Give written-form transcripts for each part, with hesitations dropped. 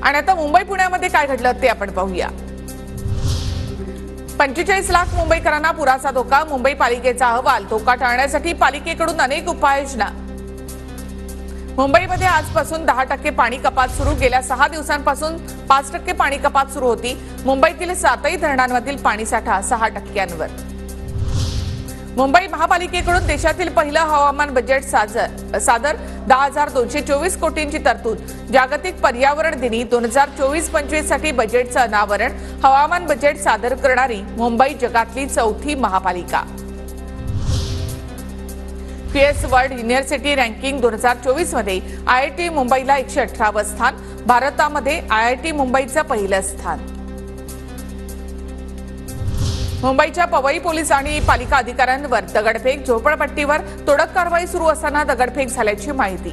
आणि आता मुंबई पुण्यामध्ये काय घडलं ते आपण पाहूया। 45 लाख मुंबईकरांना पुराचा धोका, मुंबई पालिकेचा अहवाल। धोका टाळण्यासाठी पालिकेकडून अनेक उपाययोजना। मुंबईमध्ये आजपासून 10% पाणी कपात सुरू। गेल्या 6 दिवसांपासून 5% पाणी कपात सुरू होती। मुंबईतील 7ही धरणांमधील पाणीसाठा 6%वर। मुंबई महापालिकेकडून देशातील पहिलं हवामान बजेट सादर 10,224 कोटींची तरतूद। जागतिक पर्यावरण दिनी 2024-25 साठी बजेटचं अनावरण। हवामान बजेट सादर करणारी मुंबई जगातली 4थी महापालिका। क्यूएस वर्ल्ड युनिव्हर्सिटी रँकिंग 2024 मध्ये आयआयटी मुंबईला 118वे स्थान। भारतामध्ये आयआयटी मुंबईचं पहिलं स्थान। मुंबईच्या पवई पोलीस आणि पालिका अधिकाऱ्यांवर दगडफेक। झोपडपट्टीवर तोडक कारवाई सुरू असताना दगडफेक झाल्याची माहिती।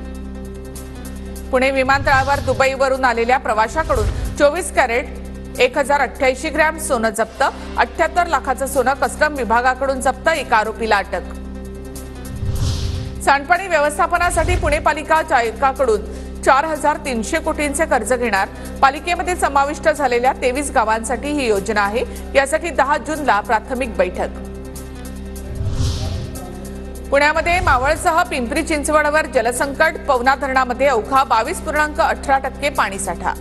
पुणे विमानतळावर दुबईवरून आलेल्या प्रवाशाकडून 24 कॅरेट 1088 ग्रॅम सोनं जप्त। 78 लाखाचं सोनं कस्टम विभागाकडून जप्त। एका आरोपीला अटक। सांडपाणी व्यवस्थापनासाठी पुणे पालिका जायकाकडून 4,300 कोटींचे कर्ज घेणार। पालिकेमध्ये समाविष्ट झालेल्या 23 गावांसाठी ही योजना आहे। यासाठी 10 जूनला प्राथमिक बैठक। पुण्यामध्ये मावळसह पिंपरी चिंचवडवर जलसंकट। पवना धरणामध्ये अवघा 22.18% पाणीसाठा।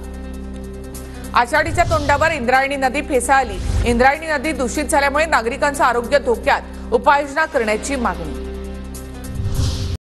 आषाढीच्या तोंडावर इंद्रायणी नदी फेसाळली। इंद्रायणी नदी दूषित झाल्यामुळे नागरिकांचं आरोग्य धोक्यात। उपाययोजना करण्याची मागणी।